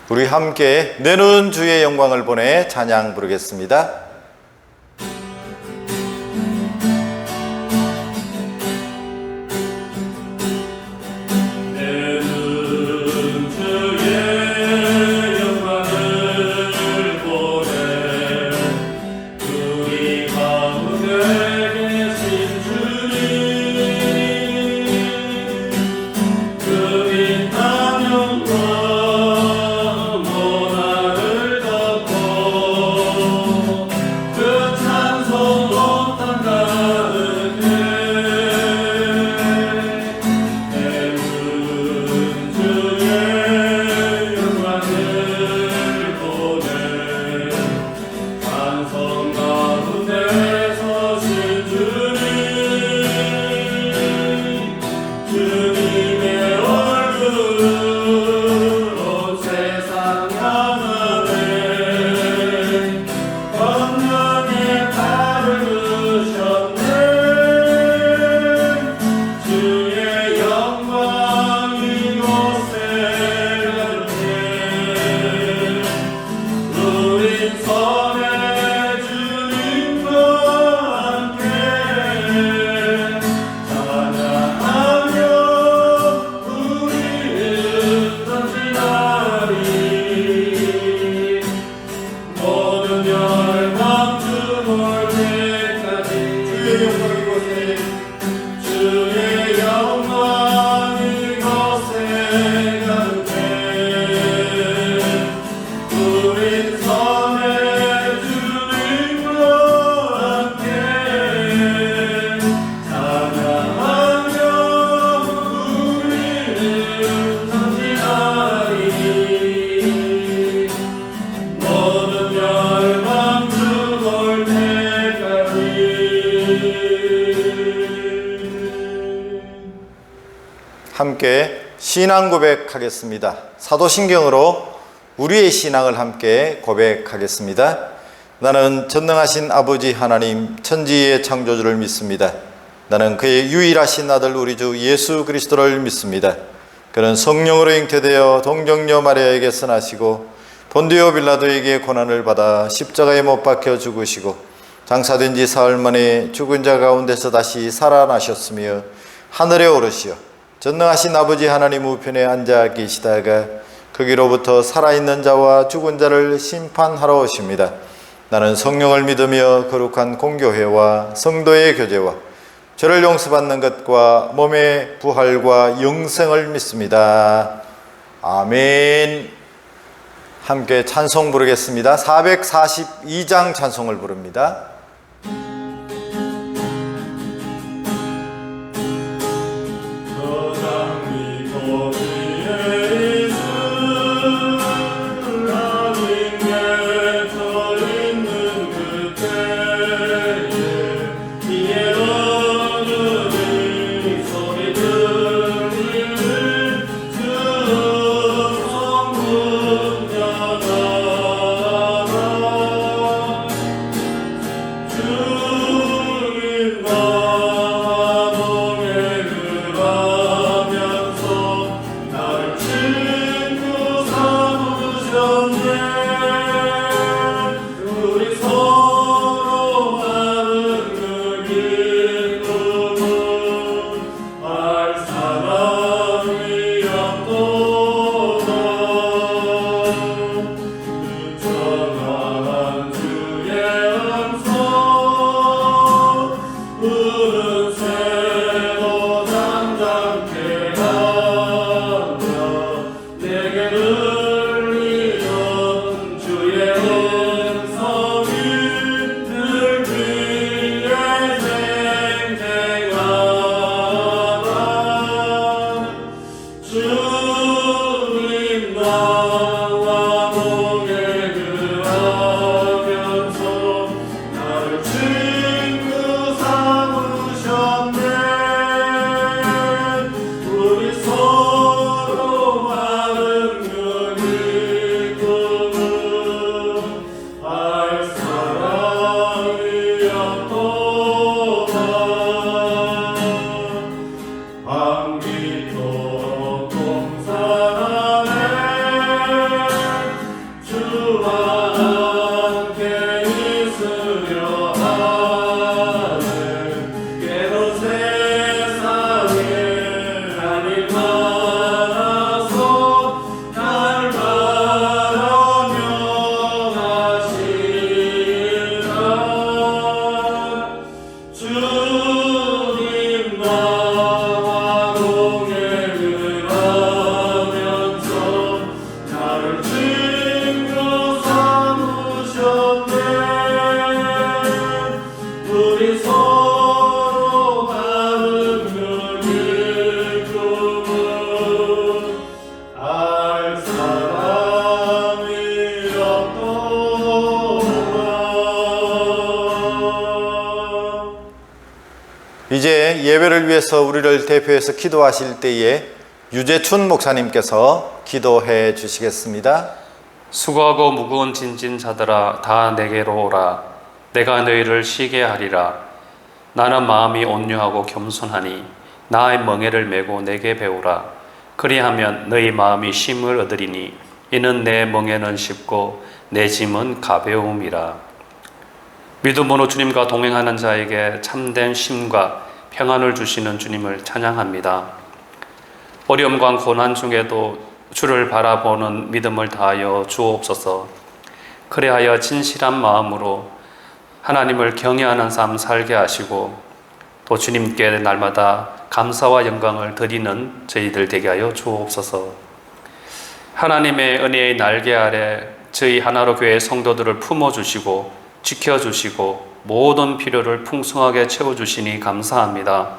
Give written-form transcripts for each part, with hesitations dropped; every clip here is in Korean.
우리 함께 내는 주의 영광을 보내 찬양 부르겠습니다. 함께 신앙 고백하겠습니다. 사도신경으로 우리의 신앙을 함께 고백하겠습니다. 나는 전능하신 아버지 하나님 천지의 창조주를 믿습니다. 나는 그의 유일하신 아들 우리 주 예수 그리스도를 믿습니다. 그는 성령으로 잉태되어 동정녀 마리아에게서 나시고 본디오 빌라도에게 고난을 받아 십자가에 못 박혀 죽으시고 장사된 지 사흘 만에 죽은 자 가운데서 다시 살아나셨으며 하늘에 오르시어 전능하신 아버지 하나님 우편에 앉아 계시다가 거기로부터 살아있는 자와 죽은 자를 심판하러 오십니다. 나는 성령을 믿으며 거룩한 공교회와 성도의 교제와 죄를 용서받는 것과 몸의 부활과 영생을 믿습니다. 아멘. 함께 찬송 부르겠습니다. 442장 찬송을 부릅니다. 저 장미 주님 나와 동행하면서 나를 친구 삼으셨네. 우리 서로 아름다운 꿈을 알 사람이었도다. 밤깃도 동산에 주와 함께 있으려 하네. 깨도 세상에 하나님 많아서 날 바라며 가시리라. 주님 나와 동행을 하면서 나를 친구 삼으셨네. 우리 서로 나누는 이 꿈을 알 사람이었도다. 이제 예배를 위해서 우리를 대표해서 기도하실 때에 유재춘 목사님께서 기도해 주시겠습니다. 수고하고 무거운 짐진 자들아 다 내게로 오라. 내가 너희를 쉬게 하리라. 나는 마음이 온유하고 겸손하니 나의 멍에를 메고 내게 배우라. 그리하면 너희 마음이 쉼을 얻으리니 이는 내 멍에는 쉽고 내 짐은 가벼움이라. 믿음으로 주님과 동행하는 자에게 참된 쉼과 평안을 주시는 주님을 찬양합니다. 어려움과 고난 중에도 주를 바라보는 믿음을 다하여 주옵소서. 그리하여 진실한 마음으로 하나님을 경외하는 삶 살게 하시고 또 주님께 날마다 감사와 영광을 드리는 저희들 되게 하여 주옵소서. 하나님의 은혜의 날개 아래 저희 하나로 교회 성도들을 품어주시고 지켜주시고 모든 필요를 풍성하게 채워주시니 감사합니다.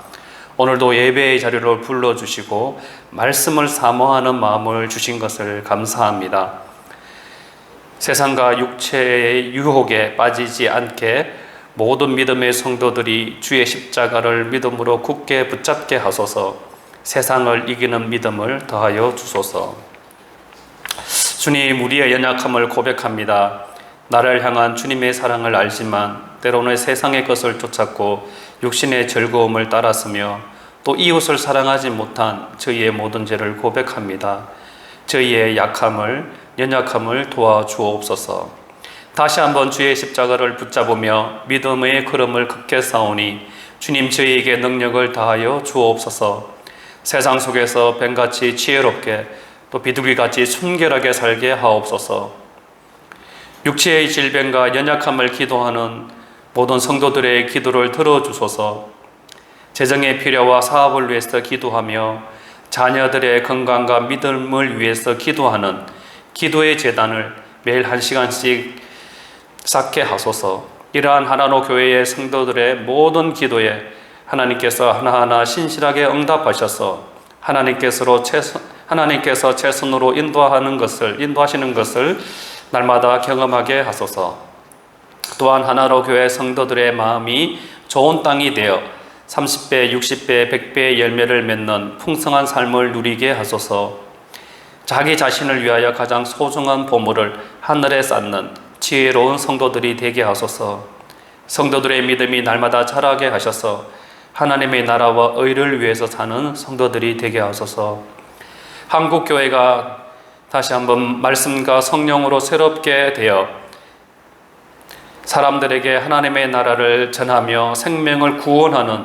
오늘도 예배의 자리로 불러주시고 말씀을 사모하는 마음을 주신 것을 감사합니다. 세상과 육체의 유혹에 빠지지 않게 모든 믿음의 성도들이 주의 십자가를 믿음으로 굳게 붙잡게 하소서. 세상을 이기는 믿음을 더하여 주소서. 주님, 우리의 연약함을 고백합니다. 나를 향한 주님의 사랑을 알지만 때로는 세상의 것을 쫓았고 육신의 즐거움을 따랐으며 또 이웃을 사랑하지 못한 저희의 모든 죄를 고백합니다. 저희의 약함을, 연약함을 도와주옵소서. 다시 한번 주의 십자가를 붙잡으며 믿음의 걸음을 걷게 싸우니 주님 저희에게 능력을 다하여 주옵소서. 세상 속에서 뱀같이 지혜롭게 또 비둘기같이 순결하게 살게 하옵소서. 육체의 질병과 연약함을 기도하는 모든 성도들의 기도를 들어주소서. 재정의 필요와 사업을 위해서 기도하며 자녀들의 건강과 믿음을 위해서 기도하는 기도의 제단을 매일 1시간씩 쌓게 하소서. 이러한 하나로 교회의 성도들의 모든 기도에 하나님께서 하나하나 신실하게 응답하셔서 하나님께서 최선으로 인도하시는 것을 날마다 경험하게 하소서. 또한 하나로 교회 성도들의 마음이 좋은 땅이 되어 30배, 60배, 100배의 열매를 맺는 풍성한 삶을 누리게 하소서. 자기 자신을 위하여 가장 소중한 보물을 하늘에 쌓는 지혜로운 성도들이 되게 하소서. 성도들의 믿음이 날마다 자라게 하셔서 하나님의 나라와 의를 위해서 사는 성도들이 되게 하소서. 한국교회가 다시 한번 말씀과 성령으로 새롭게 되어 사람들에게 하나님의 나라를 전하며 생명을 구원하는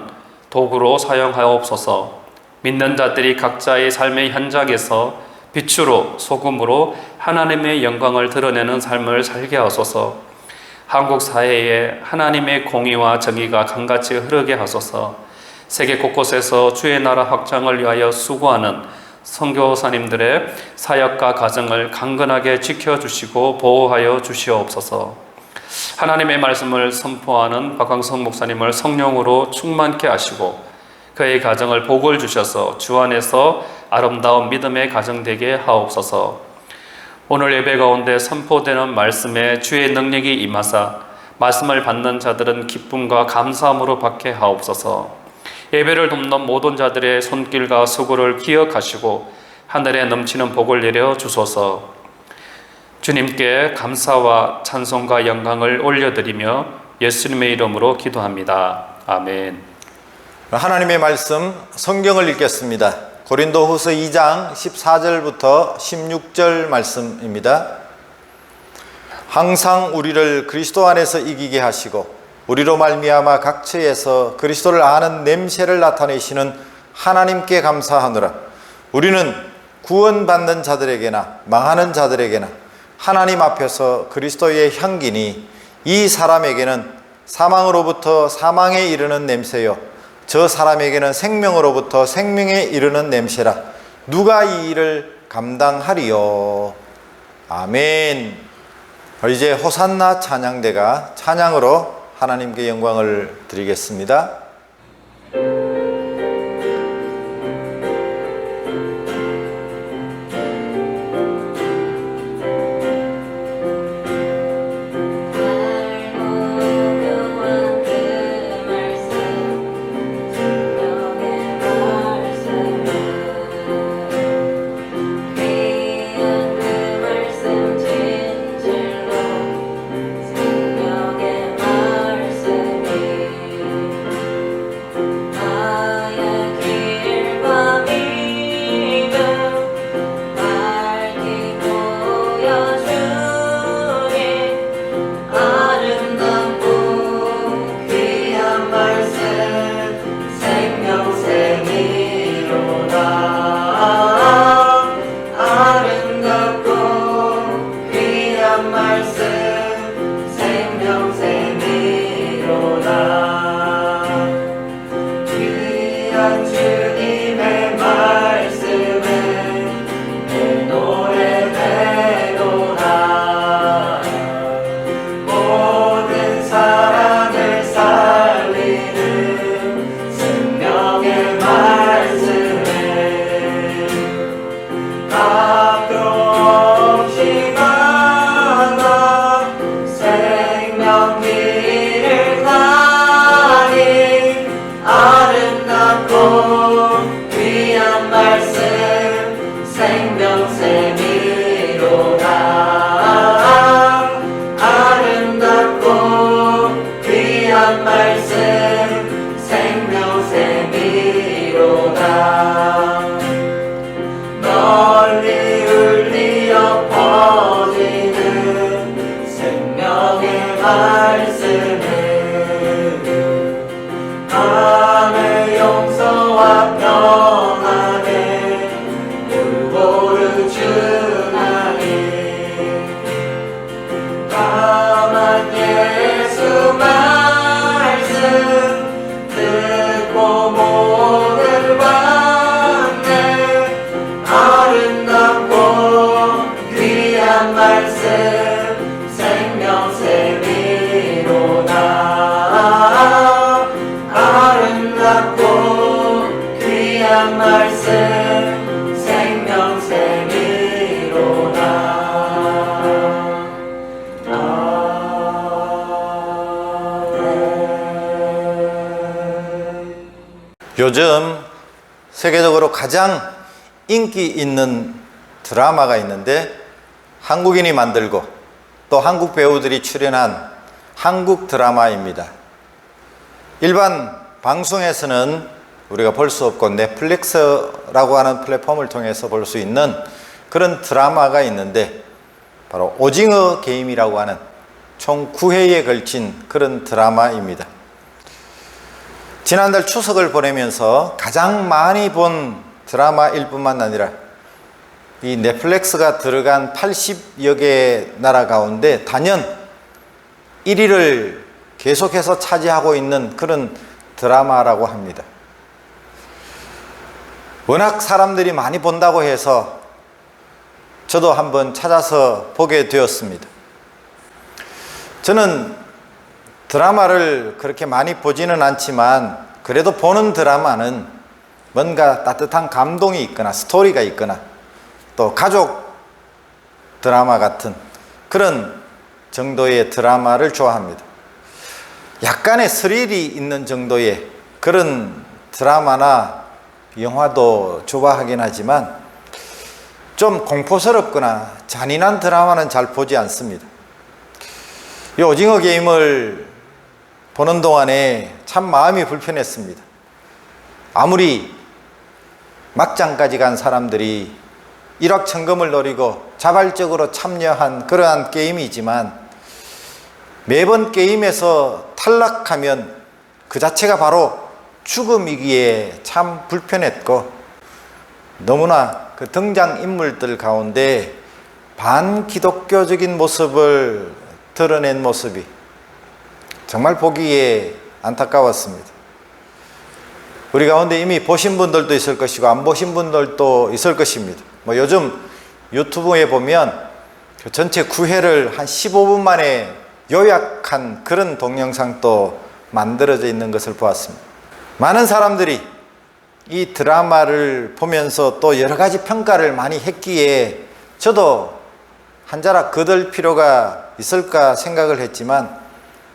도구로 사용하옵소서. 믿는 자들이 각자의 삶의 현장에서 빛으로 소금으로 하나님의 영광을 드러내는 삶을 살게 하소서. 한국 사회에 하나님의 공의와 정의가 강같이 흐르게 하소서. 세계 곳곳에서 주의 나라 확장을 위하여 수고하는 선교사님들의 사역과 가정을 강건하게 지켜주시고 보호하여 주시옵소서. 하나님의 말씀을 선포하는 박광성 목사님을 성령으로 충만케 하시고 그 그의 가정을 복을 주셔서 주 안에서 아름다운 믿음의 가정 되게 하옵소서. 오늘 예배 가운데 선포되는 말씀에 주의 능력이 임하사 말씀을 받는 자들은 기쁨과 감사함으로 받게 하옵소서. 예배를 돕는 모든 자들의 손길과 수고를 기억하시고 하늘에 넘치는 복을 내려 주소서. 주님께 감사와 찬송과 영광을 올려드리며 예수님의 이름으로 기도합니다. 아멘. 하나님의 말씀 성경을 읽겠습니다. 고린도후서 2장 14절부터 16절 말씀입니다. 항상 우리를 그리스도 안에서 이기게 하시고 우리로 말미암아 각처에서 그리스도를 아는 냄새를 나타내시는 하나님께 감사하노라. 우리는 구원받는 자들에게나 망하는 자들에게나 하나님 앞에서 그리스도의 향기니 이 사람에게는 사망으로부터 사망에 이르는 냄새요 저 사람에게는 생명으로부터 생명에 이르는 냄새라. 누가 이 일을 감당하리요. 아멘. 이제 호산나 찬양대가 찬양으로 하나님께 영광을 드리겠습니다. 요즘 세계적으로 가장 인기 있는 드라마가 있는데 한국인이 만들고 또 한국 배우들이 출연한 한국 드라마입니다. 일반 방송에서는 우리가 볼 수 없고 넷플릭스라고 하는 플랫폼을 통해서 볼 수 있는 그런 드라마가 있는데 바로 오징어 게임이라고 하는 총 9회에 걸친 그런 드라마입니다. 지난달 추석을 보내면서 가장 많이 본 드라마일 뿐만 아니라 이 넷플릭스가 들어간 80여 개 나라 가운데 단연 1위를 계속해서 차지하고 있는 그런 드라마라고 합니다. 워낙 사람들이 많이 본다고 해서 저도 한번 찾아서 보게 되었습니다. 저는 드라마를 그렇게 많이 보지는 않지만 그래도 보는 드라마는 뭔가 따뜻한 감동이 있거나 스토리가 있거나 또 가족 드라마 같은 그런 정도의 드라마를 좋아합니다. 약간의 스릴이 있는 정도의 그런 드라마나 영화도 좋아하긴 하지만 좀 공포스럽거나 잔인한 드라마는 잘 보지 않습니다. 이 오징어 게임을 보는 동안에 참 마음이 불편했습니다. 아무리 막장까지 간 사람들이 일확천금을 노리고 자발적으로 참여한 그러한 게임이지만 매번 게임에서 탈락하면 그 자체가 바로 죽음이기에 참 불편했고 너무나 그 등장인물들 가운데 반기독교적인 모습을 드러낸 모습이 정말 보기에 안타까웠습니다. 우리 가운데 이미 보신 분들도 있을 것이고 안 보신 분들도 있을 것입니다. 요즘 유튜브에 보면 그 전체 9회를 한 15분 만에 요약한 그런 동영상도 만들어져 있는 것을 보았습니다. 많은 사람들이 이 드라마를 보면서 또 여러 가지 평가를 많이 했기에 저도 한 자락 거들 필요가 있을까 생각을 했지만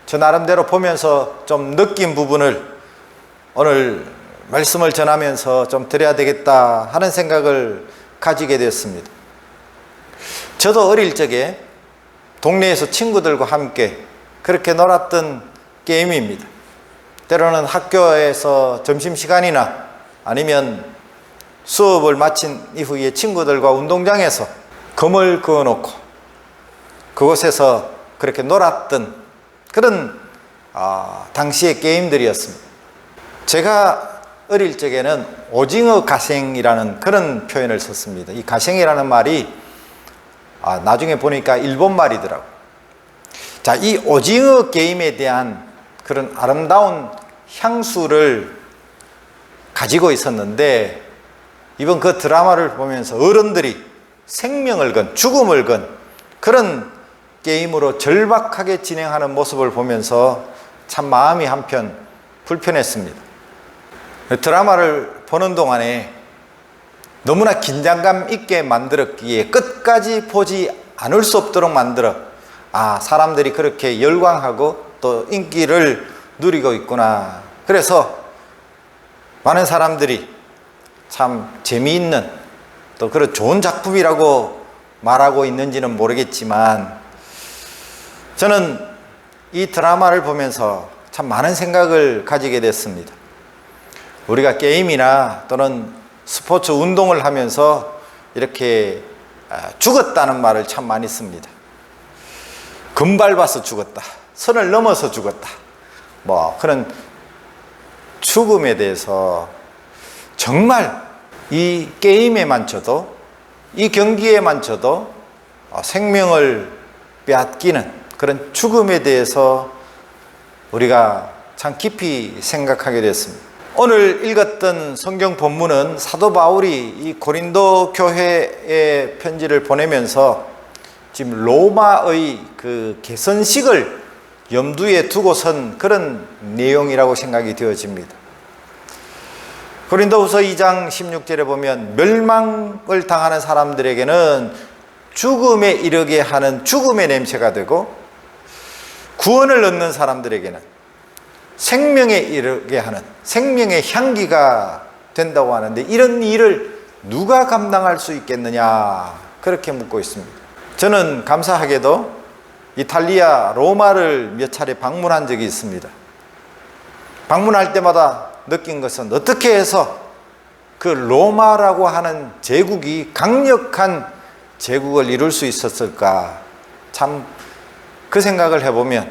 저 나름대로 보면서 좀 느낀 부분을 오늘 말씀을 전하면서 좀 드려야 되겠다 하는 생각을 가지게 되었습니다. 저도 어릴 적에 동네에서 친구들과 함께 그렇게 놀았던 게임입니다. 때로는 학교에서 점심시간이나 아니면 수업을 마친 이후에 친구들과 운동장에서 금을 그어놓고 그곳에서 그렇게 놀았던 그런 당시의 게임들이었습니다. 제가 어릴 적에는 오징어 가생이라는 그런 표현을 썼습니다. 이 가생이라는 말이 나중에 보니까 일본 말이더라고요. 자, 이 오징어 게임에 대한 그런 아름다운 향수를 가지고 있었는데 이번 그 드라마를 보면서 어른들이 생명을 건 죽음을 건 그런 게임으로 절박하게 진행하는 모습을 보면서 참 마음이 한편 불편했습니다. 드라마를 보는 동안에 너무나 긴장감 있게 만들었기에 끝까지 보지 않을 수 없도록 만들어 사람들이 그렇게 열광하고 또 인기를 누리고 있구나. 그래서 많은 사람들이 참 재미있는 또 그런 좋은 작품이라고 말하고 있는지는 모르겠지만 저는 이 드라마를 보면서 참 많은 생각을 가지게 됐습니다. 우리가 게임이나 또는 스포츠 운동을 하면서 이렇게 죽었다는 말을 참 많이 씁니다. 금 밟아서 죽었다, 선을 넘어서 죽었다, 그런 죽음에 대해서 정말 이 게임에만 쳐도 이 경기에만 쳐도 생명을 빼앗기는 그런 죽음에 대해서 우리가 참 깊이 생각하게 됐습니다. 오늘 읽었던 성경 본문은 사도 바울이 이 고린도 교회에 편지를 보내면서 지금 로마의 그 개선식을 염두에 두고선 그런 내용이라고 생각이 되어집니다. 고린도후서 2장 16절에 보면 멸망을 당하는 사람들에게는 죽음에 이르게 하는 죽음의 냄새가 되고 구원을 얻는 사람들에게는 생명에 이르게 하는 생명의 향기가 된다고 하는데 이런 일을 누가 감당할 수 있겠느냐 그렇게 묻고 있습니다. 저는 감사하게도 이탈리아 로마를 몇 차례 방문한 적이 있습니다. 방문할 때마다 느낀 것은 어떻게 해서 그 로마라고 하는 제국이 강력한 제국을 이룰 수 있었을까. 참 그 생각을 해보면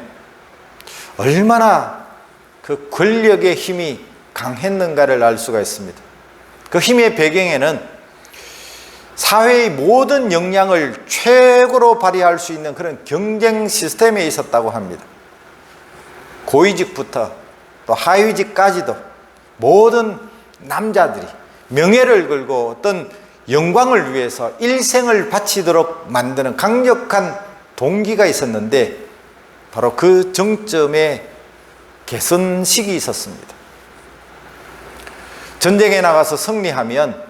얼마나 그 권력의 힘이 강했는가를 알 수가 있습니다. 그 힘의 배경에는 사회의 모든 역량을 최고로 발휘할 수 있는 그런 경쟁 시스템에 있었다고 합니다. 고위직부터 또 하위직까지도 모든 남자들이 명예를 걸고 어떤 영광을 위해서 일생을 바치도록 만드는 강력한 동기가 있었는데 바로 그 정점에 개선식이 있었습니다. 전쟁에 나가서 승리하면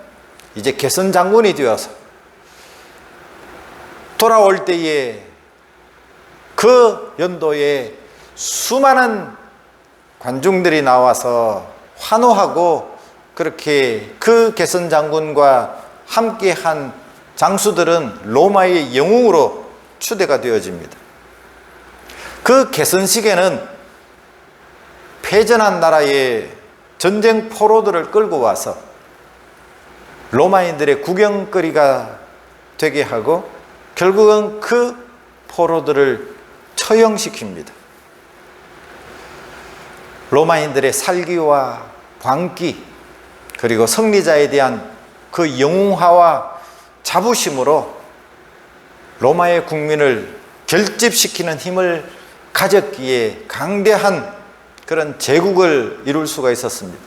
이제 개선 장군이 되어서 돌아올 때에 그 연도에 수많은 관중들이 나와서 환호하고 그렇게 그 개선 장군과 함께한 장수들은 로마의 영웅으로 추대가 되어집니다. 그 개선식에는 패전한 나라의 전쟁 포로들을 끌고 와서 로마인들의 구경거리가 되게 하고 결국은 그 포로들을 처형시킵니다. 로마인들의 살기와 광기 그리고 승리자에 대한 그 영웅화와 자부심으로 로마의 국민을 결집시키는 힘을 가졌기에 강대한 그런 제국을 이룰 수가 있었습니다.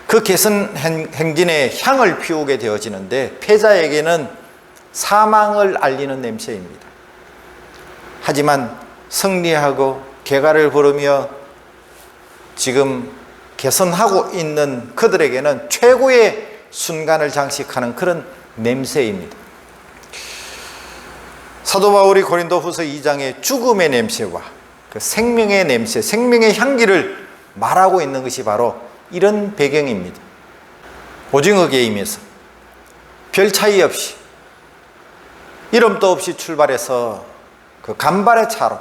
그 개선 행진에 향을 피우게 되어지는데 패자에게는 사망을 알리는 냄새입니다. 하지만 승리하고 개가를 부르며 지금 개선하고 있는 그들에게는 최고의 순간을 장식하는 그런 냄새입니다. 사도 바울이 고린도후서 2장의 죽음의 냄새와 그 생명의 냄새, 생명의 향기를 말하고 있는 것이 바로 이런 배경입니다. 오징어 게임에서 별 차이 없이 이름도 없이 출발해서 그 간발의 차로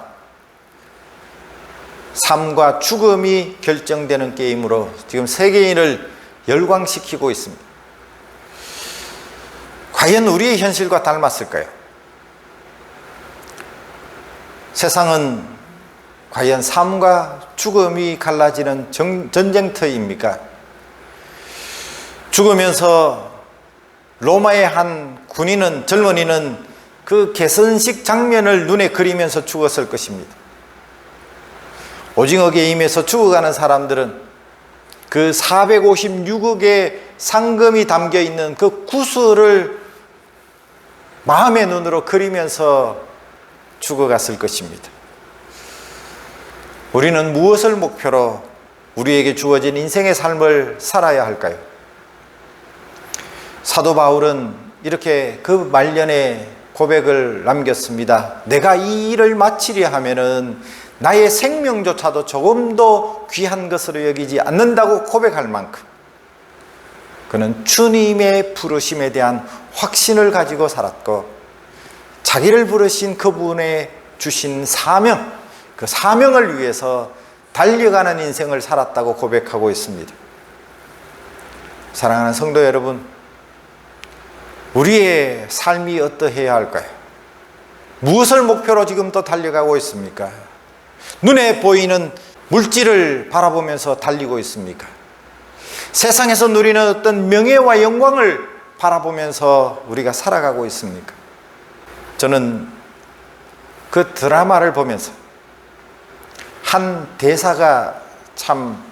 삶과 죽음이 결정되는 게임으로 지금 세계인을 열광시키고 있습니다. 과연 우리의 현실과 닮았을까요? 세상은 과연 삶과 죽음이 갈라지는 전쟁터입니까? 죽으면서 로마의 한 군인은, 젊은이는 그 개선식 장면을 눈에 그리면서 죽었을 것입니다. 오징어 게임에서 죽어가는 사람들은 그 456억의 상금이 담겨 있는 그 구슬을 마음의 눈으로 그리면서 죽어갔을 것입니다. 우리는 무엇을 목표로 우리에게 주어진 인생의 삶을 살아야 할까요? 사도 바울은 이렇게 그 말년에 고백을 남겼습니다. 내가 이 일을 마치려 하면은 나의 생명조차도 조금도 귀한 것으로 여기지 않는다고 고백할 만큼 그는 주님의 부르심에 대한 확신을 가지고 살았고 자기를 부르신 그분의 주신 사명, 그 사명을 위해서 달려가는 인생을 살았다고 고백하고 있습니다. 사랑하는 성도 여러분, 우리의 삶이 어떠해야 할까요? 무엇을 목표로 지금 또 달려가고 있습니까? 눈에 보이는 물질을 바라보면서 달리고 있습니까? 세상에서 누리는 어떤 명예와 영광을 바라보면서 우리가 살아가고 있습니까? 저는 그 드라마를 보면서 한 대사가 참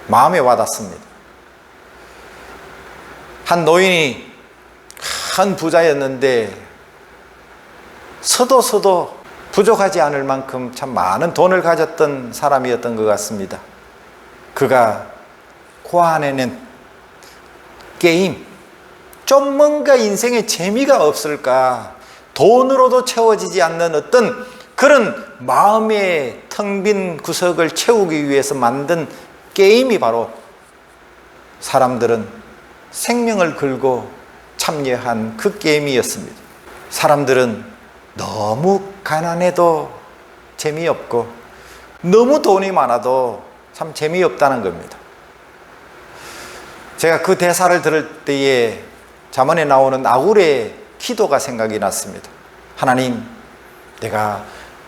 마음에 와닿습니다. 한 노인이 큰 부자였는데 서도 부족하지 않을 만큼 참 많은 돈을 가졌던 사람이었던 것 같습니다. 그가 고안해낸 게임, 좀 뭔가 인생에 재미가 없을까, 돈으로도 채워지지 않는 어떤 그런 마음의 텅 빈 구석을 채우기 위해서 만든 게임이 바로 사람들은 생명을 걸고 참여한 그 게임이었습니다. 사람들은 너무 가난해도 재미없고 너무 돈이 많아도 참 재미없다는 겁니다. 제가 그 대사를 들을 때에 잠언에 나오는 아굴의 기도가 생각이 났습니다. 하나님, 내가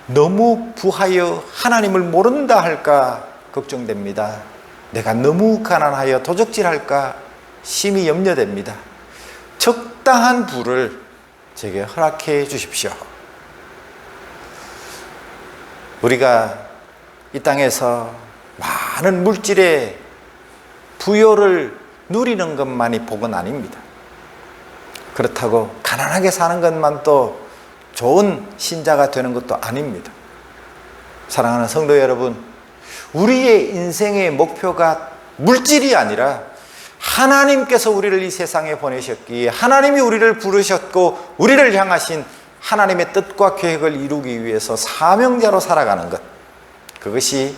너무 부하여 하나님을 모른다 할까 걱정됩니다. 내가 너무 가난하여 도적질할까 심히 염려됩니다. 적당한 부를 제게 허락해 주십시오. 우리가 이 땅에서 많은 물질의 부여를 누리는 것만이 복은 아닙니다. 그렇다고 가난하게 사는 것만 또 좋은 신자가 되는 것도 아닙니다. 사랑하는 성도 여러분, 우리의 인생의 목표가 물질이 아니라 하나님께서 우리를 이 세상에 보내셨기에 하나님이 우리를 부르셨고 우리를 향하신 하나님의 뜻과 계획을 이루기 위해서 사명자로 살아가는 것, 그것이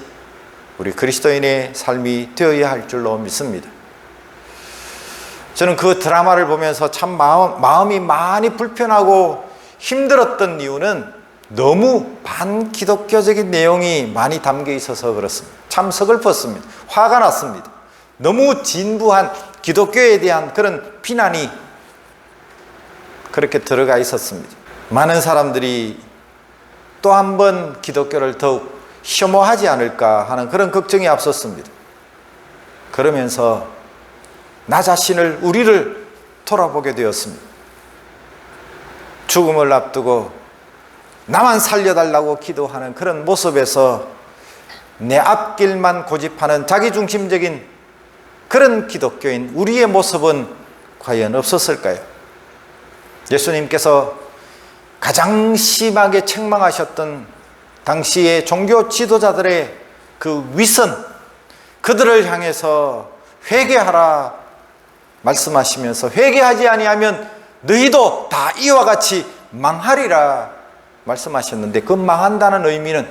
우리 그리스도인의 삶이 되어야 할 줄로 믿습니다. 저는 그 드라마를 보면서 참 마음이 많이 불편하고 힘들었던 이유는 너무 반기독교적인 내용이 많이 담겨 있어서 그렇습니다. 참 서글펐습니다. 화가 났습니다. 너무 진부한 기독교에 대한 그런 비난이 그렇게 들어가 있었습니다. 많은 사람들이 또 한 번 기독교를 더욱 혐오하지 않을까 하는 그런 걱정이 앞섰습니다. 그러면서 나 자신을, 우리를 돌아보게 되었습니다. 죽음을 앞두고 나만 살려달라고 기도하는 그런 모습에서 내 앞길만 고집하는 자기중심적인 그런 기독교인 우리의 모습은 과연 없었을까요? 예수님께서 가장 심하게 책망하셨던 당시의 종교 지도자들의 그 위선, 그들을 향해서 회개하라 말씀하시면서 회개하지 아니하면 너희도 다 이와 같이 망하리라 말씀하셨는데, 그 망한다는 의미는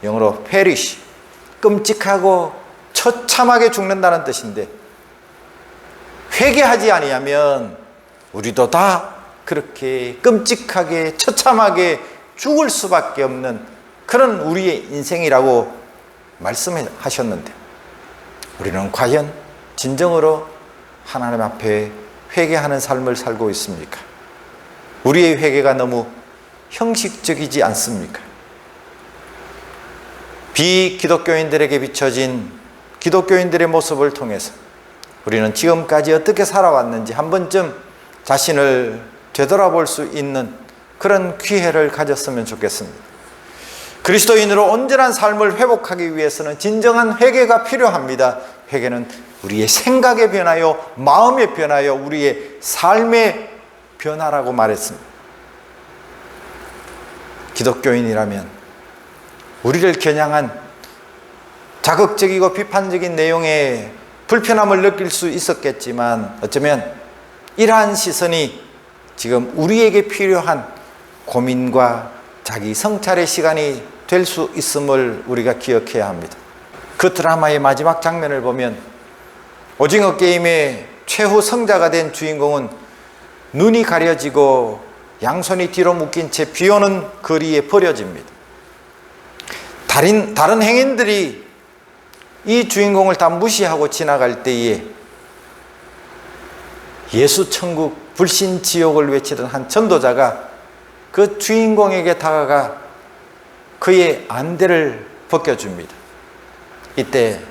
영어로 perish, 끔찍하고 처참하게 죽는다는 뜻인데, 회개하지 아니하면 우리도 다 그렇게 끔찍하게 처참하게 죽을 수밖에 없는 그런 우리의 인생이라고 말씀하셨는데, 우리는 과연 진정으로 하나님 앞에 회개하는 삶을 살고 있습니까? 우리의 회개가 너무 형식적이지 않습니까? 비기독교인들에게 비춰진 기독교인들의 모습을 통해서 우리는 지금까지 어떻게 살아왔는지 한 번쯤 자신을 되돌아볼 수 있는 그런 기회를 가졌으면 좋겠습니다. 그리스도인으로 온전한 삶을 회복하기 위해서는 진정한 회개가 필요합니다. 회개는 우리의 생각의 변화요, 마음의 변화요, 우리의 삶의 변화라고 말했습니다. 기독교인이라면 우리를 겨냥한 자극적이고 비판적인 내용에 불편함을 느낄 수 있었겠지만, 어쩌면 이러한 시선이 지금 우리에게 필요한 고민과 자기 성찰의 시간이 될 수 있음을 우리가 기억해야 합니다. 그 드라마의 마지막 장면을 보면 오징어 게임의 최후 승자가 된 주인공은 눈이 가려지고 양손이 뒤로 묶인 채 비오는 거리에 버려집니다. 다른 행인들이 이 주인공을 다 무시하고 지나갈 때에 예수 천국 불신 지옥을 외치던 한 전도자가 그 주인공에게 다가가 그의 안대를 벗겨줍니다. 이때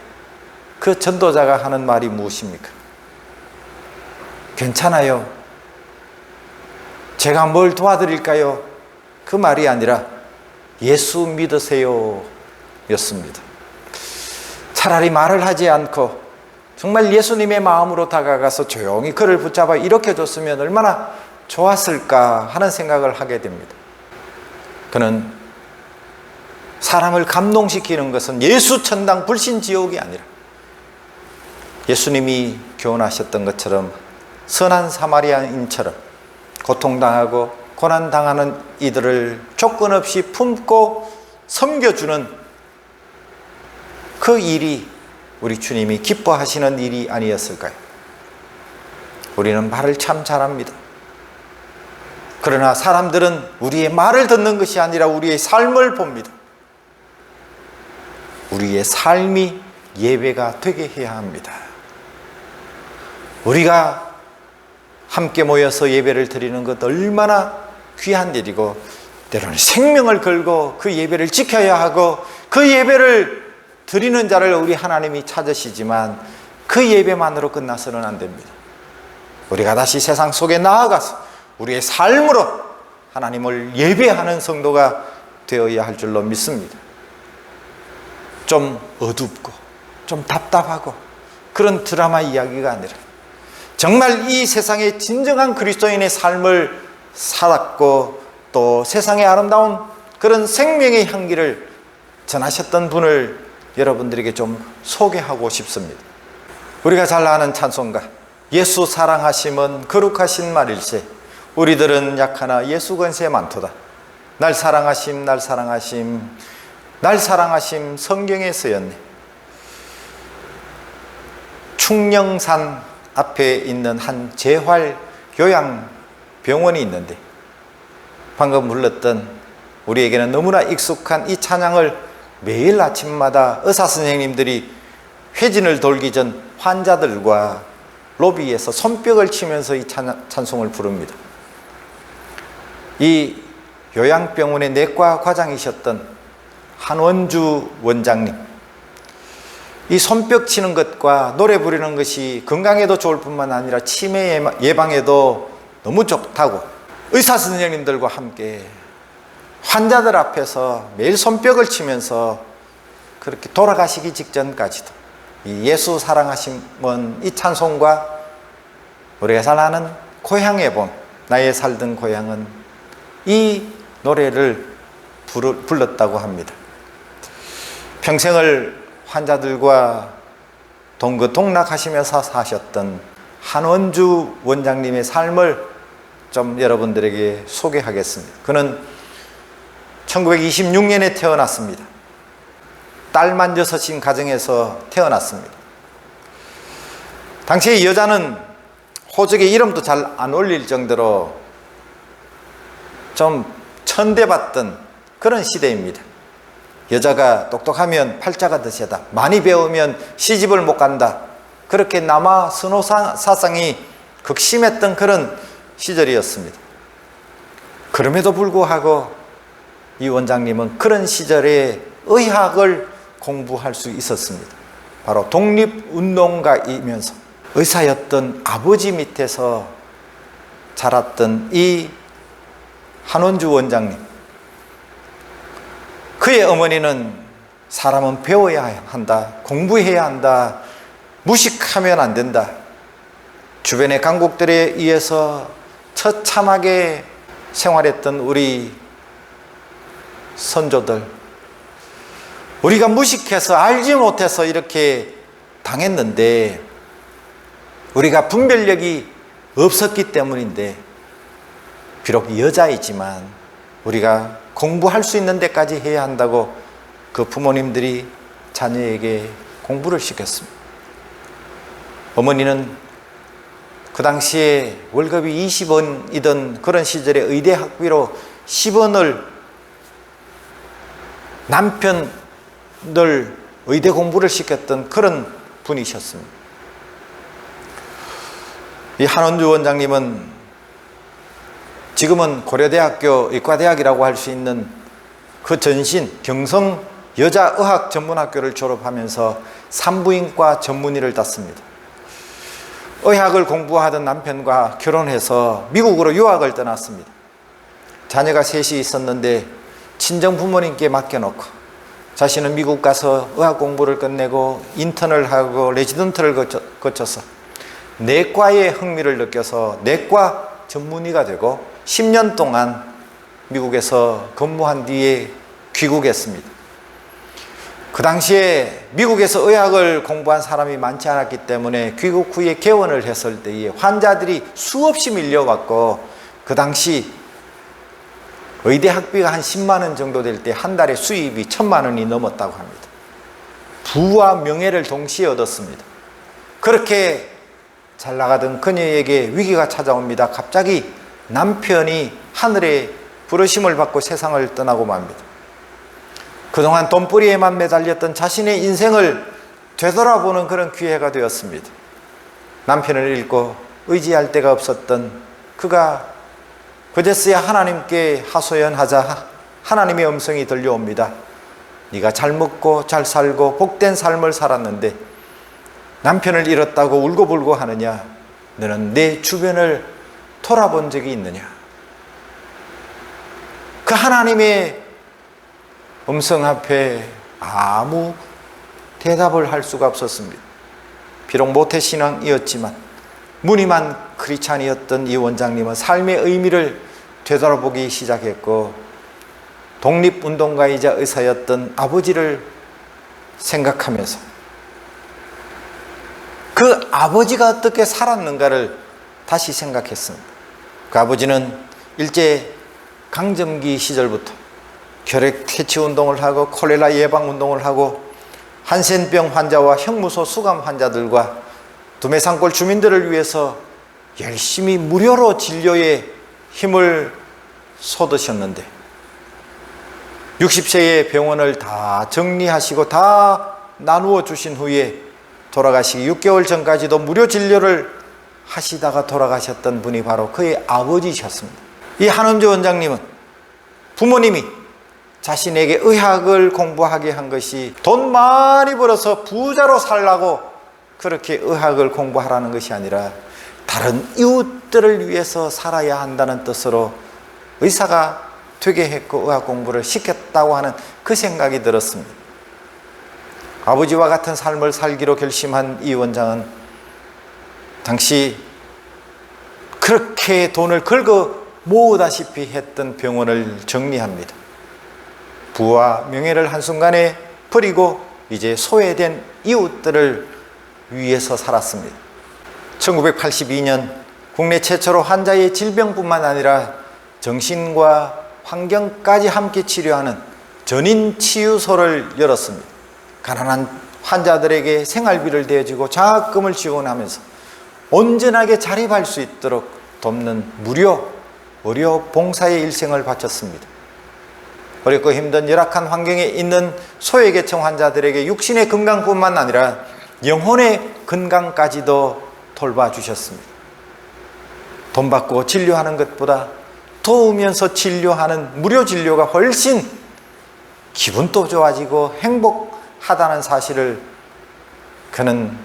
그 전도자가 하는 말이 무엇입니까? 괜찮아요, 제가 뭘 도와드릴까요? 그 말이 아니라 예수 믿으세요 였습니다. 차라리 말을 하지 않고 정말 예수님의 마음으로 다가가서 조용히 그를 붙잡아 일으켜줬으면 얼마나 좋았을까 하는 생각을 하게 됩니다. 그는 사람을 감동시키는 것은 예수 천당 불신 지옥이 아니라 예수님이 교훈하셨던 것처럼 선한 사마리아인처럼 고통당하고 고난당하는 이들을 조건 없이 품고 섬겨주는 그 일이 우리 주님이 기뻐하시는 일이 아니었을까요? 우리는 말을 참 잘합니다. 그러나 사람들은 우리의 말을 듣는 것이 아니라 우리의 삶을 봅니다. 우리의 삶이 예배가 되게 해야 합니다. 우리가 함께 모여서 예배를 드리는 것 얼마나 귀한 일이고, 때로는 생명을 걸고 그 예배를 지켜야 하고, 그 예배를 드리는 자를 우리 하나님이 찾으시지만 그 예배만으로 끝나서는 안 됩니다. 우리가 다시 세상 속에 나아가서 우리의 삶으로 하나님을 예배하는 성도가 되어야 할 줄로 믿습니다. 좀 어둡고 좀 답답하고 그런 드라마 이야기가 아니라 정말 이 세상의 진정한 그리스도인의 삶을 살았고 또 세상의 아름다운 그런 생명의 향기를 전하셨던 분을 여러분들에게 좀 소개하고 싶습니다. 우리가 잘 아는 찬송가, 예수 사랑하심은 거룩하신 말일세, 우리들은 약하나 예수 권세 많도다. 날 사랑하심, 날 사랑하심, 날 사랑하심, 성경에 쓰였네. 충령산 앞에 있는 한 재활 요양병원이 있는데, 방금 불렀던 우리에게는 너무나 익숙한 이 찬양을 매일 아침마다 의사 선생님들이 회진을 돌기 전 환자들과 로비에서 손뼉을 치면서 이 찬송을 부릅니다. 이 요양병원의 내과 과장이셨던 한원주 원장님, 이 손뼉 치는 것과 노래 부르는 것이 건강에도 좋을 뿐만 아니라 치매 예방에도 너무 좋다고 의사 선생님들과 함께 환자들 앞에서 매일 손뼉을 치면서 그렇게 돌아가시기 직전까지도 이 예수 사랑하심은 이 찬송과 우리가 잘 아는 고향의 봄, 나의 살던 고향은 이 노래를 불렀다고 합니다. 평생을 환자들과 동거동락하시면서 사셨던 한원주 원장님의 삶을 좀 여러분들에게 소개하겠습니다. 그는 1926년에 태어났습니다. 딸만 6인 가정에서 태어났습니다. 당시에 여자는 호적의 이름도 잘 안 올릴 정도로 좀 천대받던 그런 시대입니다. 여자가 똑똑하면 팔자가 더 세다, 많이 배우면 시집을 못 간다, 그렇게 남아 선호 사상이 극심했던 그런 시절이었습니다. 그럼에도 불구하고 이 원장님은 그런 시절에 의학을 공부할 수 있었습니다. 바로 독립운동가이면서 의사였던 아버지 밑에서 자랐던 이 한원주 원장님, 그의 어머니는 사람은 배워야 한다, 공부해야 한다, 무식하면 안 된다, 주변의 강국들에 의해서 처참하게 생활했던 우리 선조들, 우리가 무식해서 알지 못해서 이렇게 당했는데 우리가 분별력이 없었기 때문인데, 비록 여자이지만 우리가 공부할 수 있는 데까지 해야 한다고 그 부모님들이 자녀에게 공부를 시켰습니다. 어머니는 그 당시에 월급이 20원이던 그런 시절에 의대 학비로 10원을 남편을 의대 공부를 시켰던 그런 분이셨습니다. 이 한원주 원장님은 지금은 고려대학교 의과대학이라고 할 수 있는 그 전신 경성 여자의학 전문학교를 졸업하면서 산부인과 전문의를 땄습니다. 의학을 공부하던 남편과 결혼해서 미국으로 유학을 떠났습니다. 자녀가 셋이 있었는데 친정 부모님께 맡겨놓고 자신은 미국 가서 의학 공부를 끝내고 인턴을 하고 레지던트를 거쳐서 내과에 흥미를 느껴서 내과 전문의가 되고 10년 동안 미국에서 근무한 뒤에 귀국했습니다. 그 당시에 미국에서 의학을 공부한 사람이 많지 않았기 때문에 귀국 후에 개원을 했을 때에 환자들이 수없이 밀려왔고, 그 당시 의대 학비가 한 10만 원 정도 될 때 한 달에 수입이 1,000만 원이 넘었다고 합니다. 부와 명예를 동시에 얻었습니다. 그렇게 잘 나가던 그녀에게 위기가 찾아옵니다. 갑자기 남편이 하늘에 부르심을 받고 세상을 떠나고 맙니다. 그동안 돈벌이에만 매달렸던 자신의 인생을 되돌아보는 그런 기회가 되었습니다. 남편을 잃고 의지할 데가 없었던 그가 그제서야 하나님께 하소연하자 하나님의 음성이 들려옵니다. 네가 잘 먹고 잘 살고 복된 삶을 살았는데 남편을 잃었다고 울고불고 하느냐? 너는 내 주변을 돌아본 적이 있느냐? 그 하나님의 음성 앞에 아무 대답을 할 수가 없었습니다. 비록 모태신앙이었지만 무늬만 크리스찬이었던 이 원장님은 삶의 의미를 되돌아보기 시작했고, 독립운동가이자 의사였던 아버지를 생각하면서 그 아버지가 어떻게 살았는가를 다시 생각했습니다. 그 아버지는 일제 강점기 시절부터 혈액 퇴치 운동을 하고 콜레라 예방 운동을 하고 한센병 환자와 형무소 수감 환자들과 두메산골 주민들을 위해서 열심히 무료로 진료에 힘을 쏟으셨는데 60세의 병원을 다 정리하시고 다 나누어 주신 후에 돌아가시기 6개월 전까지도 무료 진료를 하시다가 돌아가셨던 분이 바로 그의 아버지셨습니다. 이 한원주 원장님은 부모님이 자신에게 의학을 공부하게 한 것이 돈 많이 벌어서 부자로 살라고 그렇게 의학을 공부하라는 것이 아니라 다른 이웃들을 위해서 살아야 한다는 뜻으로 의사가 되게 했고 의학 공부를 시켰다고 하는 그 생각이 들었습니다. 아버지와 같은 삶을 살기로 결심한 이 원장은 당시 그렇게 돈을 긁어 모으다시피 했던 병원을 정리합니다. 부와 명예를 한순간에 버리고 이제 소외된 이웃들을 위해서 살았습니다. 1982년 국내 최초로 환자의 질병뿐만 아니라 정신과 환경까지 함께 치료하는 전인치유소를 열었습니다. 가난한 환자들에게 생활비를 대주고 장학금을 지원하면서 온전하게 자립할 수 있도록 돕는 무료 의료 봉사의 일생을 바쳤습니다. 어렵고 힘든 열악한 환경에 있는 소외계층 환자들에게 육신의 건강뿐만 아니라 영혼의 건강까지도 돌봐주셨습니다. 돈 받고 진료하는 것보다 도우면서 진료하는 무료 진료가 훨씬 기분도 좋아지고 행복하다는 사실을 그는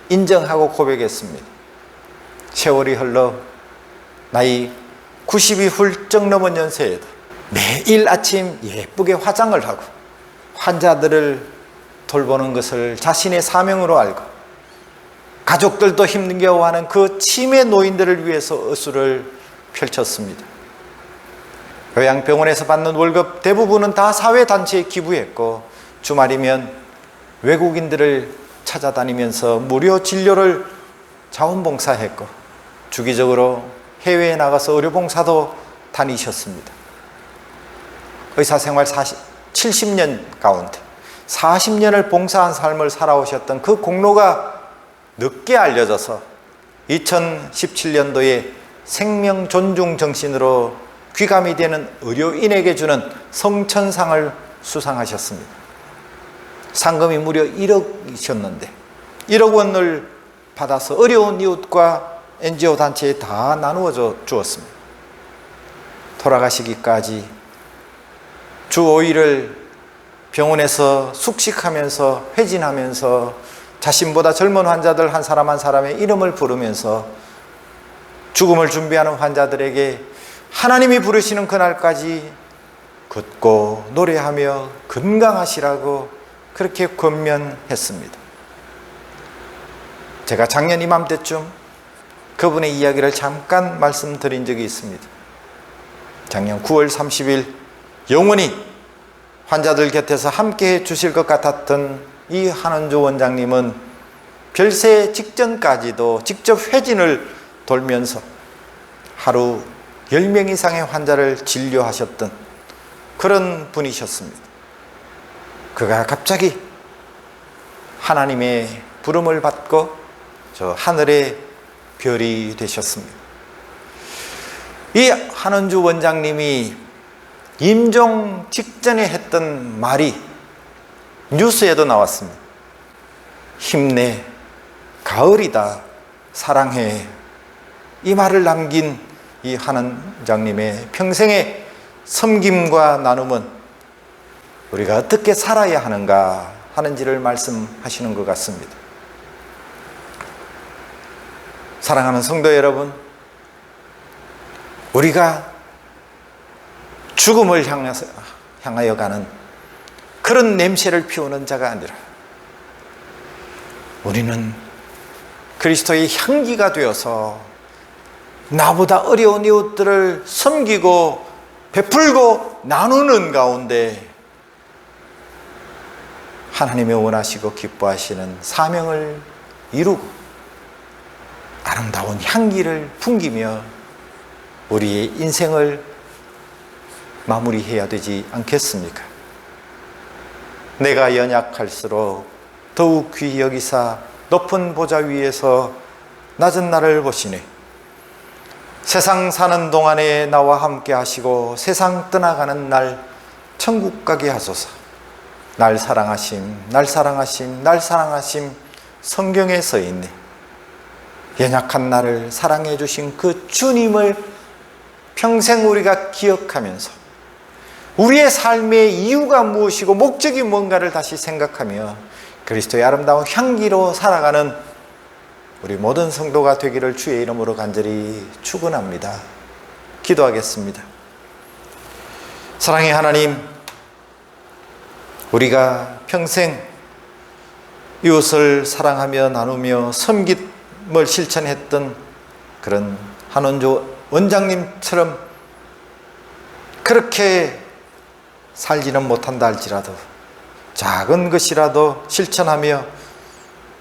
인정하고 고백했습니다. 세월이 흘러 나이 90이 훌쩍 넘은 연세에도 매일 아침 예쁘게 화장을 하고 환자들을 돌보는 것을 자신의 사명으로 알고 가족들도 힘겨워하는 그 치매 노인들을 위해서 의술을 펼쳤습니다. 요양병원에서 받는 월급 대부분은 다 사회단체에 기부했고 주말이면 외국인들을 찾아다니면서 무료 진료를 자원봉사했고 주기적으로 해외에 나가서 의료봉사도 다니셨습니다. 의사생활 70년 가운데 40년을 봉사한 삶을 살아오셨던 그 공로가 늦게 알려져서 2017년도에 생명 존중 정신으로 귀감이 되는 의료인에게 주는 성천상을 수상하셨습니다. 상금이 무려 1억이셨는데 1억 원을 받아서 어려운 이웃과 NGO 단체에 다 나누어 주었습니다. 돌아가시기까지 주 5일을 병원에서 숙식하면서 회진하면서 자신보다 젊은 환자들 한 사람 한 사람의 이름을 부르면서 죽음을 준비하는 환자들에게 하나님이 부르시는 그날까지 걷고 노래하며 건강하시라고 그렇게 권면했습니다. 제가 작년 이맘때쯤 그분의 이야기를 잠깐 말씀드린 적이 있습니다. 작년 9월 30일 영원히 환자들 곁에서 함께 해 주실 것 같았던 이 한원주 원장님은 별세 직전까지도 직접 회진을 돌면서 하루 10명 이상의 환자를 진료하셨던 그런 분이셨습니다. 그가 갑자기 하나님의 부름을 받고 저 하늘의 별이 되셨습니다. 이 한원주 원장님이 임종 직전에 했던 말이 뉴스에도 나왔습니다. 힘내, 가을이다, 사랑해. 이 말을 남긴 이 한원장님의 평생의 섬김과 나눔은 우리가 어떻게 살아야 하는가 하는지를 말씀하시는 것 같습니다. 사랑하는 성도 여러분, 우리가 죽음을 향하여 가는 그런 냄새를 피우는 자가 아니라 우리는 그리스도의 향기가 되어서 나보다 어려운 이웃들을 섬기고 베풀고 나누는 가운데 하나님의 원하시고 기뻐하시는 사명을 이루고 아름다운 향기를 풍기며 우리의 인생을 마무리해야 되지 않겠습니까? 내가 연약할수록 더욱 귀히 여기사 높은 보좌 위에서 낮은 나를 보시네. 세상 사는 동안에 나와 함께 하시고 세상 떠나가는 날 천국 가게 하소서. 날 사랑하심, 날 사랑하심, 날 사랑하심 성경에 써 있네. 연약한 나를 사랑해 주신 그 주님을 평생 우리가 기억하면서 우리의 삶의 이유가 무엇이고 목적이 뭔가를 다시 생각하며 그리스도의 아름다운 향기로 살아가는 우리 모든 성도가 되기를 주의 이름으로 간절히 축원합니다. 기도하겠습니다. 사랑의 하나님, 우리가 평생 이웃을 사랑하며 나누며 섬김을 실천했던 그런 한원조 원장님처럼 그렇게 살지는 못한다 할지라도 작은 것이라도 실천하며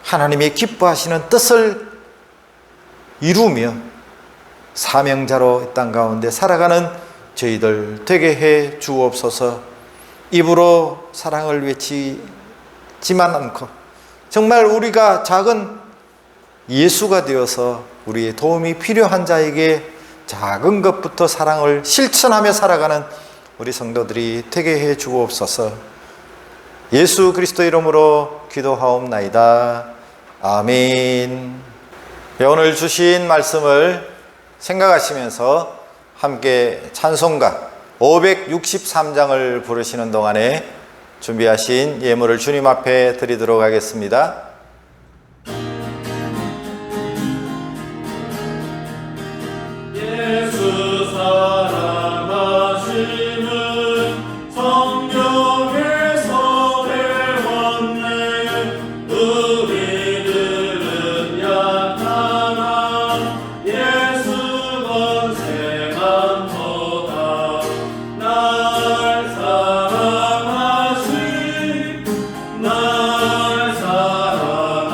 하나님의 기뻐하시는 뜻을 이루며 사명자로 이 땅 가운데 살아가는 저희들 되게 해 주옵소서. 입으로 사랑을 외치지만 않고 정말 우리가 작은 예수가 되어서 우리의 도움이 필요한 자에게 작은 것부터 사랑을 실천하며 살아가는 우리 성도들이 되게 해 주옵소서. 예수 그리스도 이름으로 기도하옵나이다. 아멘. 오늘 주신 말씀을 생각하시면서 함께 찬송가 563장을 부르시는 동안에 준비하신 예물을 주님 앞에 드리도록 하겠습니다. 예수 사랑하심은 성경에서 배웠네. 우리들은 약하나 예수 권세만 보다. 날 사랑하심, 날 사랑하심,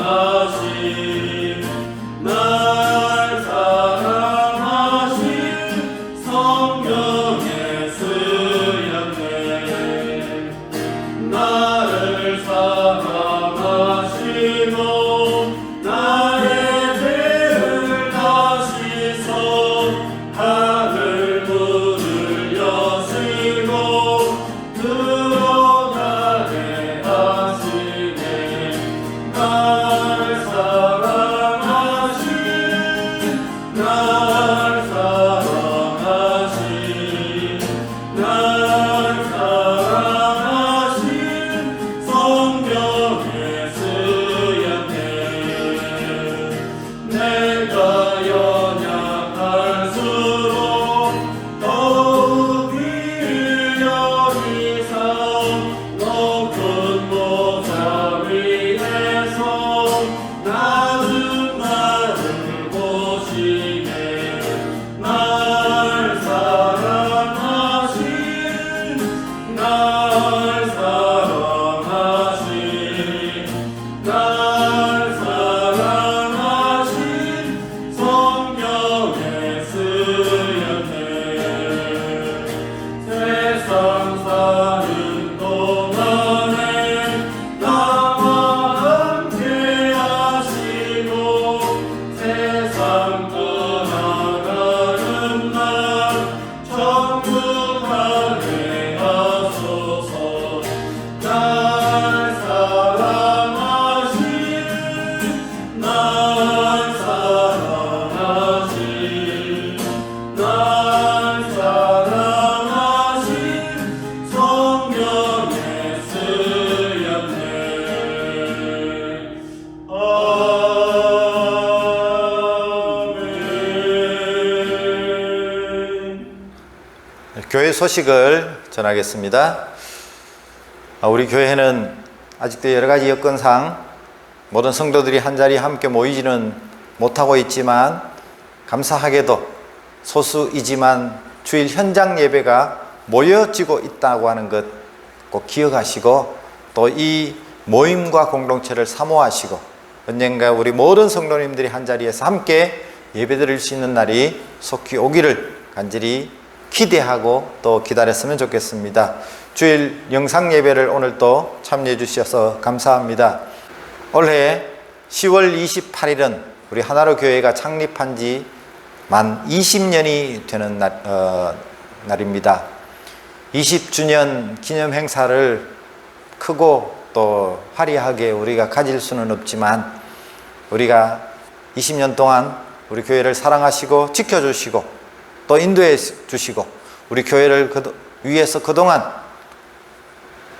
날 사랑하심 성경에 쓰였네. 나를 사랑하시고 나의 죄를 다시서 하늘 문을 여시고 들어가게 하시네. 날 사랑하신, 날 사랑하신, 날 사랑하신 성경에 쓰였네. 내가 연약할수록 더욱 귀히 여기사 높은 보좌 위에서 낮은 나를 보시네. 날 사랑하신, 날 사랑하신, 날 사랑하신 성경에 쓰였네. 세상 사는 동안에 나와 함께 하시고 세상 떠나가는 날 천국 가게 하소서. 날 사랑하신, 날 사랑하신, 날 사랑하신 성경에 쓰였네. 아멘. 교회 소식을 전하겠습니다. 우리 교회는 아직도 여러 가지 여건상 모든 성도들이 한자리에 함께 모이지는 못하고 있지만 감사하게도 소수이지만 주일 현장 예배가 모여지고 있다고 하는 것 꼭 기억하시고 또 이 모임과 공동체를 사모하시고 언젠가 우리 모든 성도님들이 한자리에서 함께 예배드릴 수 있는 날이 속히 오기를 간절히 기대하고 또 기다렸으면 좋겠습니다. 주일 영상 예배를 오늘 또 참여해 주셔서 감사합니다. 올해 10월 28일은 우리 하나로 교회가 창립한 지 만 20년이 되는 날입니다. 20주년 기념 행사를 크고 또 화려하게 우리가 가질 수는 없지만 우리가 20년 동안 우리 교회를 사랑하시고 지켜주시고 또 인도해 주시고 우리 교회를 위해서 그동안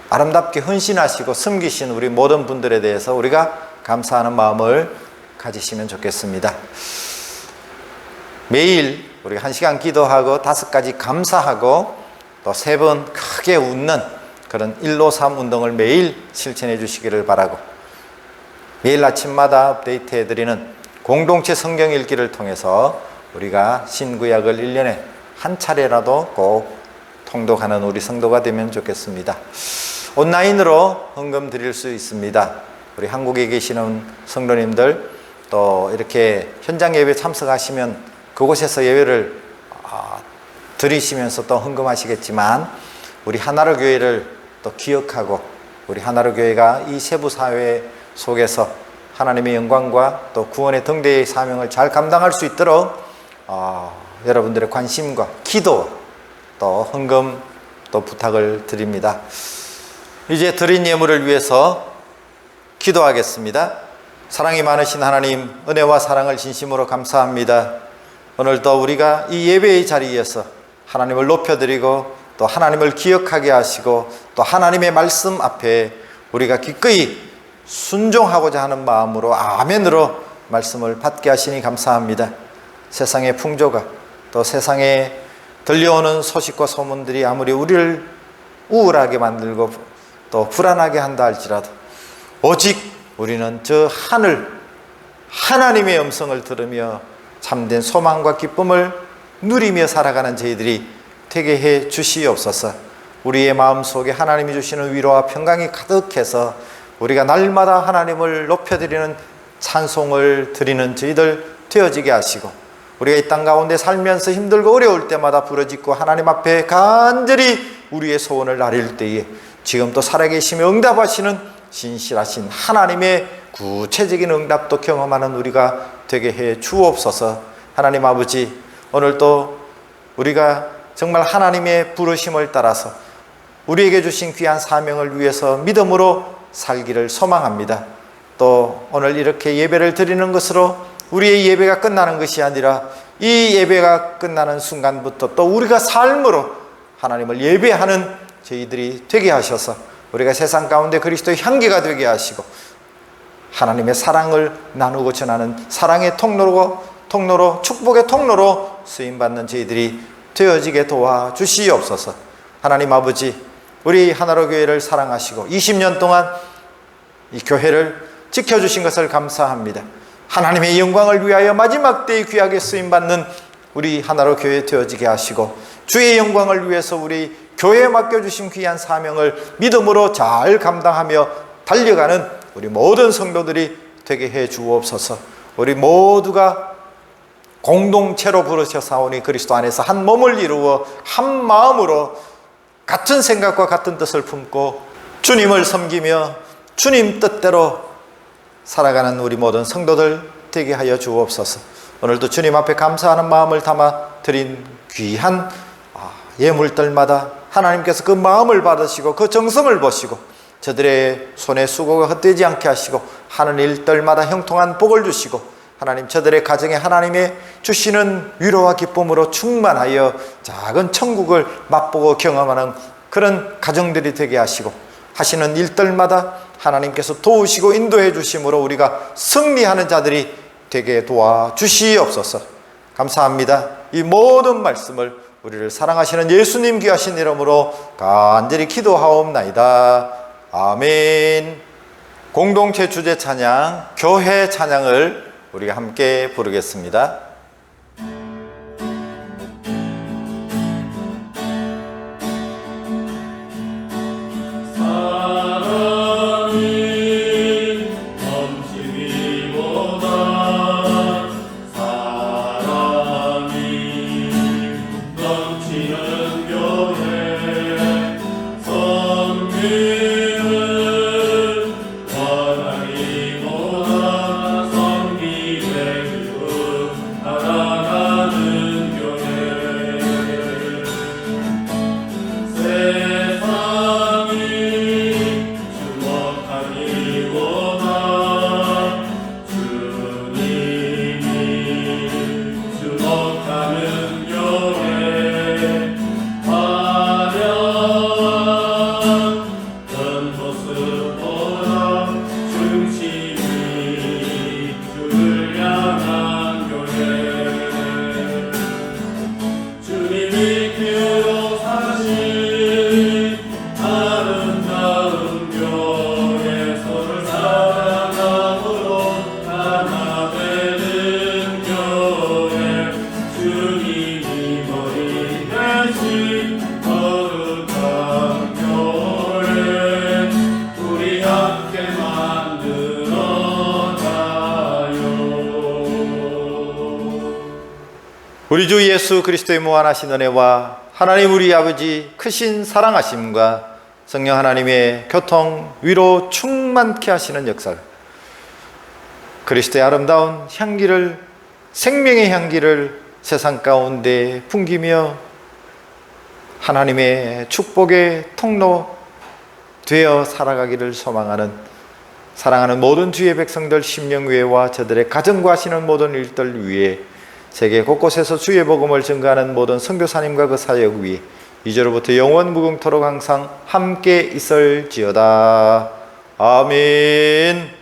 아름답게 헌신하시고 섬기신 우리 모든 분들에 대해서 우리가 감사하는 마음을 가지시면 좋겠습니다. 매일 우리가 1시간 기도하고 5가지 감사하고 또 3번 크게 웃는 그런 153 운동을 매일 실천해 주시기를 바라고, 매일 아침마다 업데이트 해드리는 공동체 성경 읽기를 통해서 우리가 신구약을 1년에 한 차례라도 꼭 통독하는 우리 성도가 되면 좋겠습니다. 온라인으로 헌금 드릴 수 있습니다. 우리 한국에 계시는 성도님들 또 이렇게 현장 예배 참석하시면 그곳에서 예배를 드리시면서 또 헌금하시겠지만 우리 하나로 교회를 또 기억하고 우리 하나로 교회가 이 세부 사회 속에서 하나님의 영광과 또 구원의 등대의 사명을 잘 감당할 수 있도록 여러분들의 관심과 기도 또 헌금 또 부탁을 드립니다. 이제 드린 예물을 위해서 기도하겠습니다. 사랑이 많으신 하나님, 은혜와 사랑을 진심으로 감사합니다. 오늘도 우리가 이 예배의 자리에서 하나님을 높여드리고 또 하나님을 기억하게 하시고 또 하나님의 말씀 앞에 우리가 기꺼이 순종하고자 하는 마음으로 아멘으로 말씀을 받게 하시니 감사합니다. 세상의 풍조가 또 세상에 들려오는 소식과 소문들이 아무리 우리를 우울하게 만들고 또 불안하게 한다 할지라도 오직 우리는 저 하나님의 음성을 들으며 참된 소망과 기쁨을 누리며 살아가는 저희들이 되게 해 주시옵소서. 우리의 마음속에 하나님이 주시는 위로와 평강이 가득해서 우리가 날마다 하나님을 높여드리는 찬송을 드리는 저희들 되어지게 하시고, 우리가 이 땅 가운데 살면서 힘들고 어려울 때마다 부르짖고 하나님 앞에 간절히 우리의 소원을 아릴 때에 지금 또 살아계시며 응답하시는 신실하신 하나님의 구체적인 응답도 경험하는 우리가 되게 해 주옵소서. 하나님 아버지, 오늘도 우리가 정말 하나님의 부르심을 따라서 우리에게 주신 귀한 사명을 위해서 믿음으로 살기를 소망합니다. 또 오늘 이렇게 예배를 드리는 것으로 우리의 예배가 끝나는 것이 아니라 이 예배가 끝나는 순간부터 또 우리가 삶으로 하나님을 예배하는 저희들이 되게 하셔서 우리가 세상 가운데 그리스도의 향기가 되게 하시고 하나님의 사랑을 나누고 전하는 사랑의 통로로 축복의 통로로 쓰임받는 저희들이 되어지게 도와주시옵소서. 하나님 아버지, 우리 하나로 교회를 사랑하시고 20년 동안 이 교회를 지켜주신 것을 감사합니다. 하나님의 영광을 위하여 마지막 때에 귀하게 쓰임받는 우리 하나로 교회 되어지게 하시고 주의 영광을 위해서 우리 교회에 맡겨주신 귀한 사명을 믿음으로 잘 감당하며 달려가는 우리 모든 성도들이 되게 해 주옵소서. 우리 모두가 공동체로 부르셔사오니 그리스도 안에서 한 몸을 이루어 한 마음으로 같은 생각과 같은 뜻을 품고 주님을 섬기며 주님 뜻대로 살아가는 우리 모든 성도들 되게 하여 주옵소서. 오늘도 주님 앞에 감사하는 마음을 담아 드린 귀한 예물들마다 하나님께서 그 마음을 받으시고 그 정성을 보시고 저들의 손에 수고가 헛되지 않게 하시고 하는 일들마다 형통한 복을 주시고 하나님 저들의 가정에 하나님의 주시는 위로와 기쁨으로 충만하여 작은 천국을 맛보고 경험하는 그런 가정들이 되게 하시고 하시는 일들마다 하나님께서 도우시고 인도해 주심으로 우리가 승리하는 자들이 되게 도와주시옵소서. 감사합니다. 이 모든 말씀을 우리를 사랑하시는 예수님 귀하신 이름으로 간절히 기도하옵나이다. 아멘. 공동체 주제 찬양, 교회 찬양을 우리가 함께 부르겠습니다. 사랑이 넘치니 넘치는 교회 섬기는 원하기보다 섬기되 기쁨 알아가는 교회 세상이 주목하기보다 주님이 주목하는 교회 화려한 모습보다 중심이 주를 향한 교회 주님이 기어로 사신 아름다운 교회 서로 사랑함으로 하나 되는 교회 주님이 머리 대신 거룩한 교회 우리 함께 만들어가요. 우리 주 예수 그리스도의 무한하신 은혜와 하나님 우리 아버지 크신 사랑하심과 성령 하나님의 교통 위로 충만케 하시는 역사, 그리스도의 아름다운 향기를, 생명의 향기를 세상 가운데 풍기며 하나님의 축복의 통로 되어 살아가기를 소망하는 사랑하는 모든 주의 백성들 심령위에와 저들의 가정과 하시는 모든 일들 위에 세계 곳곳에서 주의 복음을 증거하는 모든 선교사님과 그 사역 위에 이제로부터 영원 무궁토록 항상 함께 있을지어다. 아멘.